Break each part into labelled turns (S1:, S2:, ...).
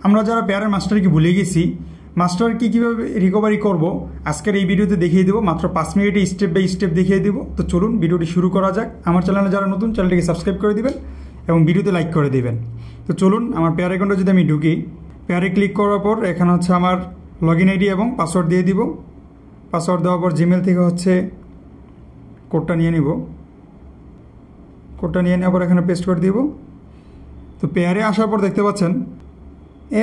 S1: আমরা যারা পেয়ারের মাস্টার কি ভুলে গেছি, মাস্টার কি কীভাবে রিকভারি করব আজকের এই ভিডিওতে দেখিয়ে দেবো। মাত্র 5 মিনিটে স্টেপ বাই স্টেপ দেখিয়ে দেবো। তো চলুন ভিডিওটি শুরু করা যাক। আমার চ্যানেলে যারা নতুন, চ্যানেলটিকে সাবস্ক্রাইব করে দিবেন এবং ভিডিওতে লাইক করে দিবেন। তো চলুন আমার পেয়ার অ্যাকাউন্টে যদি আমি ঢুকি, পেয়ারে ক্লিক করার পর এখানে হচ্ছে আমার লগ ইন আইডি এবং পাসওয়ার্ড দিয়ে দিব। পাসওয়ার্ড দেওয়ার পর জিমেল থেকে হচ্ছে কোডটা নিয়ে নিব। কোডটা নিয়ে নেওয়ার পর এখানে পেস্ট করে দিব। তো পেয়ারে আসার পর দেখতে পাচ্ছেন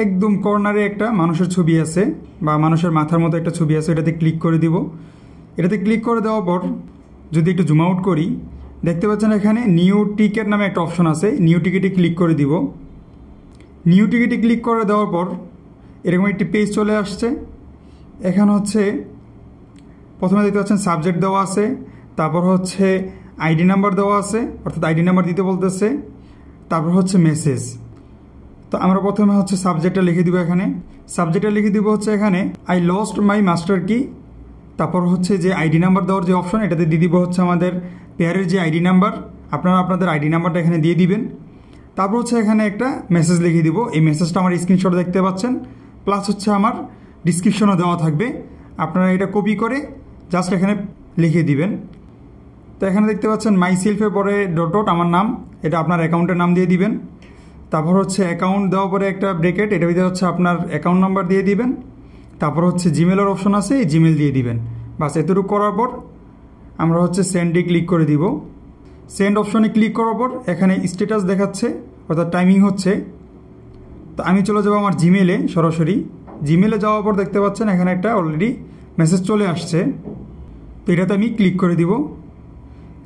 S1: একদম কর্নারে একটা মানুষের ছবি আছে বা মানুষের মাথার মতো একটা ছবি আছে, এটাতে ক্লিক করে দিব। এটাতে ক্লিক করে দেওয়ার পর যদি একটু জুম আউট করি, দেখতে পাচ্ছেন এখানে নিউ টিকেট নামে একটা অপশন আছে। নিউ টিকেটে ক্লিক করে দিব। নিউ টিকেটে ক্লিক করে দেওয়ার পর এরকম একটি পেজ চলে আসছে। এখানে হচ্ছে প্রথমে দেখতে পাচ্ছেন সাবজেক্ট দেওয়া আছে, তারপর হচ্ছে আইডি নাম্বার দেওয়া আছে, অর্থাৎ আইডি নাম্বার দিতে বলতেছে, তারপর হচ্ছে মেসেজ। তো আমরা প্রথমে হচ্ছে সাবজেক্টটা লিখে দিব। এখানে সাবজেক্টটা লিখে দিব হচ্ছে এখানে আই লস্ট মাই মাস্টার কি। তারপর হচ্ছে যে আইডি নাম্বার দেওয়ার যে অপশন, এটাতে দিয়ে দিব হচ্ছে আমাদের পেয়ারের যে আইডি নাম্বার। আপনারা আপনাদের আইডি নাম্বারটা এখানে দিয়ে দিবেন। তারপর হচ্ছে এখানে একটা মেসেজ লিখে দিব। এই মেসেজটা আমার স্ক্রিনশট দেখতে পাচ্ছেন, প্লাস হচ্ছে আমার ডিসক্রিপশনও দেওয়া থাকবে। আপনারা এটা কপি করে জাস্ট এখানে লিখে দিবেন। তো এখানে দেখতে পাচ্ছেন মাই সেলফের পরে ডট ডট আমার নাম, এটা আপনার অ্যাকাউন্টের নাম দিয়ে দিবেন। তারপর হচ্ছে অ্যাকাউন্ট দেওয়ার পরে একটা ব্রেকেট, এটা ভিতরে হচ্ছে আপনার অ্যাকাউন্ট নাম্বার দিয়ে দিবেন। তারপর হচ্ছে জিমেলের অপশন আছে, এই জিমেল দিয়ে দিবেন। বাস এতটুকু করার পর আমরা হচ্ছে সেন্ডে ক্লিক করে দিব। সেন্ড অপশনে ক্লিক করার পর এখানে স্ট্যাটাস দেখাচ্ছে, অর্থাৎ টাইমিং হচ্ছে। তো আমি চলে যাবো আমার জিমেলে সরাসরি। জিমেলে যাওয়ার পর দেখতে পাচ্ছেন এখানে একটা অলরেডি মেসেজ চলে আসছে। তো এটাতে আমি ক্লিক করে দিব।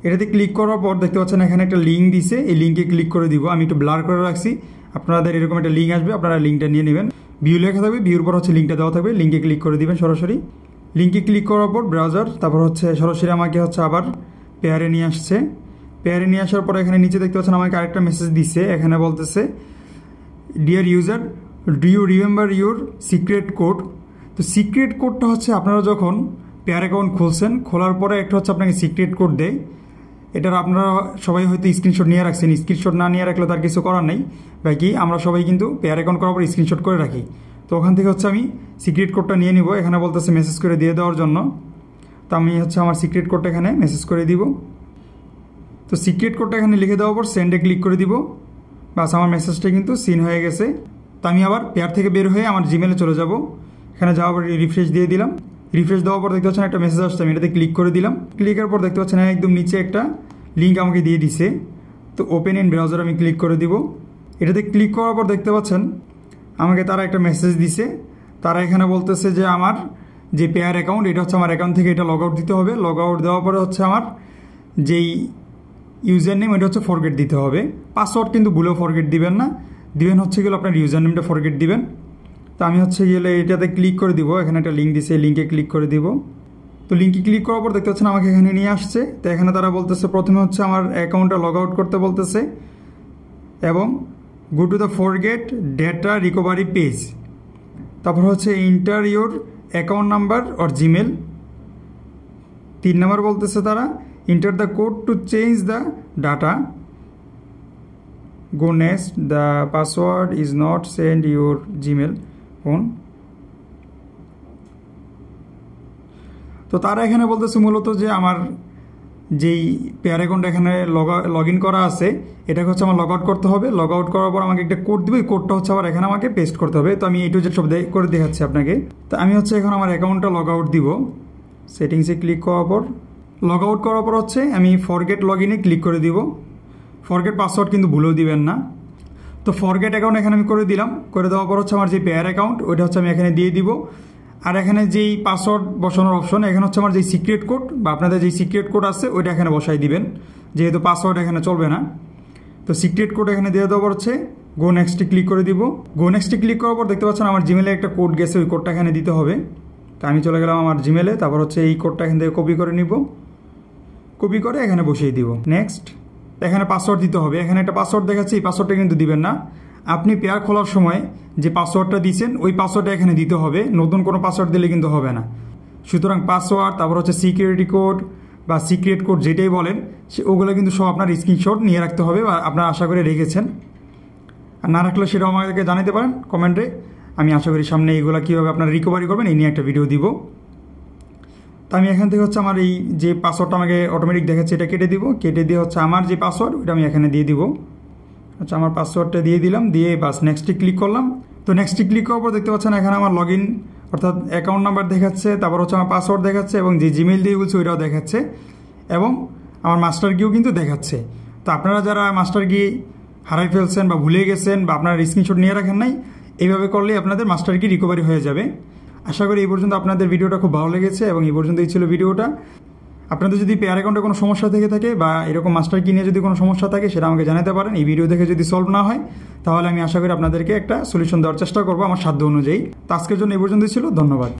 S1: এটাতে ক্লিক করার পর দেখতে পাচ্ছেন এখানে একটা লিঙ্ক দিছে, এই লিঙ্কে ক্লিক করে দিব। আমি একটু ব্লার করে রাখছি, আপনাদের এরকম একটা লিঙ্ক আসবে, আপনারা লিঙ্কটা নিয়ে নেবেন। ভিউ লেখা থাকবে, ভিউর পর হচ্ছে লিঙ্কটা দেওয়া থাকবে, লিঙ্কে ক্লিক করে দিবেন সরাসরি। লিঙ্কে ক্লিক করার পর ব্রাউজার, তারপর হচ্ছে সরাসরি আমাকে হচ্ছে আবার পেয়ারে নিয়ে আসছে। পেয়ারে নিয়ে আসার পর এখানে নিচে দেখতে পাচ্ছেন আমাকে আরেকটা মেসেজ দিচ্ছে। এখানে বলতেছে dear user, do you remember your secret code. তো সিক্রেট কোডটা হচ্ছে আপনারা যখন পেয়ার অ্যাকাউন্ট খুলছেন, খোলার পরে একটা হচ্ছে আপনাকে সিক্রেট কোড দেয়। এটার আপনারা সবাই হয়তো স্ক্রিনশট নিয়ে রাখছেন। স্ক্রিনশট না নিয়ে রাখলে তার কিছু করার নেই, বাকি আমরা সবাই কিন্তু পেয়ার অ্যাকাউন্ট করার পর স্ক্রিনশট করে রাখি। তো ওখান থেকে হচ্ছে আমি সিক্রেট কোডটা নিয়ে নিব। এখানে বলতেছে মেসেজ করে দিয়ে দেওয়ার জন্য। তো আমি হচ্ছে আমার সিক্রেট কোডটা এখানে মেসেজ করে দিব। তো সিক্রেট কোডটা এখানে লিখে দেওয়ার পর সেন্ডে ক্লিক করে দিব। বাস আমার মেসেজটা কিন্তু সিন হয়ে গেছে। তো আমি আবার পেয়ার থেকে বের হয়ে আমার জিমেলে চলে যাব। এখানে যাওয়ার পর রিফ্রেশ দিয়ে দিলাম। রিফ্রেশ দেওয়ার পর দেখতে পাচ্ছেন একটা মেসেজ আসছে, আমি এটাতে ক্লিক করে দিলাম। ক্লিকের পর দেখতে পাচ্ছেন একদম নিচে একটা লিঙ্ক আমাকে দিয়ে দিছে। তো ওপেন ইন ব্রাউজার আমি ক্লিক করে দিব। এটাতে ক্লিক করার পর দেখতে পাচ্ছেন আমাকে তারা একটা মেসেজ দিছে। তারা এখানে বলতেছে যে আমার যে পেয়ার অ্যাকাউন্ট, এটা হচ্ছে আমার অ্যাকাউন্ট থেকে এটা লগ আউট দিতে হবে। লগ আউট দেওয়ার পরে হচ্ছে আমার যেই ইউজার নেম, এটা হচ্ছে ফরগেট দিতে হবে। পাসওয়ার্ড কিন্তু ভুলেও ফরগেট দিবেন না, দিবেন হচ্ছে গেলে আপনার ইউজার নেমটা ফরগেট দিবেন। তো আমি হচ্ছে গেলে এটাতে ক্লিক করে দিব। এখানে একটা লিঙ্ক দিছে, লিঙ্কে ক্লিক করে দিব। তো লিঙ্কে ক্লিক করার পর দেখতে পাচ্ছেন আমাকে এখানে নিয়ে আসছে। তো এখানে তারা বলতেছে প্রথমে হচ্ছে আমার অ্যাকাউন্টটা লগ আউট করতে বলতেছে এবং go to the forget data recovery page. তারপর হচ্ছে inter your account number or Gmail. 3 number বলতেছে তারা enter the code to change the data. Go next, the password is not send your Gmail phone. তো তারা এখানে বলতেছে মূলত যে আমার যেই পেয়ার অ্যাকাউন্ট এখানে লগ ইন করা আছে, এটাকে হচ্ছে আমার লগ আউট করতে হবে। লগ আউট করার পর আমাকে একটা কোড দিবে, এই কোডটা হচ্ছে আবার এখানে আমাকে পেস্ট করতে হবে। তো আমি এই টু জেড সব করে দেখাচ্ছি আপনাকে। তো আমি হচ্ছে এখন আমার অ্যাকাউন্টটা লগ আউট দিব। সেটিংসে ক্লিক করার পর লগ আউট করার পর হচ্ছে আমি ফরগেট লগ ইনে ক্লিক করে দিব। ফরগেট পাসওয়ার্ড কিন্তু ভুলেও দিবেন না। তো ফরগেট অ্যাকাউন্ট এখানে আমি করে দিলাম। করে দেওয়ার পর হচ্ছে আমার যে পেয়ার অ্যাকাউন্ট, ওইটা হচ্ছে আমি এখানে দিয়ে দিব। আর এখানে যেই পাসওয়ার্ড বসানোর অপশন, এখানে হচ্ছে আমার যেই সিক্রেট কোড বা আপনাদের যেই সিক্রেট কোড আছে ওইটা এখানে বসাই দিবেন, যেহেতু পাসওয়ার্ড এখানে চলবে না। তো সিক্রেট কোড এখানে দিয়ে দেওয়ার পর হচ্ছে গো নেক্সটে ক্লিক করে দিব। গো নেক্সটে ক্লিক করার পর দেখতে পাচ্ছেন আমার জিমেলে একটা কোড গেছে, ওই কোডটা এখানে দিতে হবে। তো আমি চলে গেলাম আমার জিমেলে। তারপর হচ্ছে এই কোডটা এখান থেকে কপি করে নিব, কপি করে এখানে বসিয়ে দিব। নেক্সট, এখানে পাসওয়ার্ড দিতে হবে। এখানে একটা পাসওয়ার্ড দেখাচ্ছে, এই পাসওয়ার্ডটা কিন্তু দিবেন না। আপনি পেয়ার খোলার সময় যে পাসওয়ার্ডটা দিয়েছেন ওই পাসওয়ার্ডটা এখানে দিতে হবে, নতুন কোনো পাসওয়ার্ড দিলে কিন্তু হবে না। সুতরাং পাসওয়ার্ড, তারপর হচ্ছে সিকিউরিটি কোড বা সিক্রেট কোড যেটাই বলেন, ওগুলো কিন্তু সব আপনার স্ক্রিনশট নিয়ে রাখতে হবে বা আপনারা আশা করে রেখেছেন। আর না রাখলে সেটাও আমাদেরকে জানাতে পারেন কমেন্টে। আমি আশা করি সামনে এইগুলো কীভাবে আপনারা রিকভারি করবেন এই নিয়ে একটা ভিডিও দিব। তো আমি এখান থেকে হচ্ছে আমার এই যে পাসওয়ার্ডটা আমাকে অটোমেটিক দেখাচ্ছে এটা কেটে দিব, কেটে দিয়ে হচ্ছে আমার যে পাসওয়ার্ড ওইটা আমি এখানে দিয়ে দিব। আচ্ছা, আমার পাসওয়ার্ডটা দিয়ে দিলাম, দিয়ে বাস নেক্সটে ক্লিক করলাম। তো নেক্সটে ক্লিক করার পর দেখতে পাচ্ছেন এখানে আমার লগ ইন অর্থাৎ অ্যাকাউন্ট নাম্বার দেখাচ্ছে, তারপর হচ্ছে আমার পাসওয়ার্ড দেখাচ্ছে এবং যে জিমেইল দিয়ে বলছে ওইটাও দেখাচ্ছে এবং আমার মাস্টার কিও কিন্তু দেখাচ্ছে। তো আপনারা যারা মাস্টার কি হারাই ফেলছেন বা ভুলে গেছেন বা আপনারা স্ক্রিনশট নিয়ে রাখেন নাই, এইভাবে করলেই আপনাদের মাস্টার কি রিকভারি হয়ে যাবে। আশা করি এই পর্যন্ত আপনাদের ভিডিওটা খুব ভালো লেগেছে এবং এই পর্যন্তই ছিল ভিডিওটা। আপনাদের যদি পেয়ার অ্যাকাউন্টে কোনো সমস্যা থেকে থাকে বা এরকম মাস্টার কি নিয়ে যদি কোনো সমস্যা থাকে সেটা আমাকে জানাতে পারেন। এই ভিডিও দেখে যদি সলভ না হয় তাহলে আমি আশা করি আপনাদেরকে একটা সলিউশন দেওয়ার চেষ্টা করবো আমার সাধ্য অনুযায়ী। তো আজকের জন্য এই পর্যন্তই ছিল, ধন্যবাদ।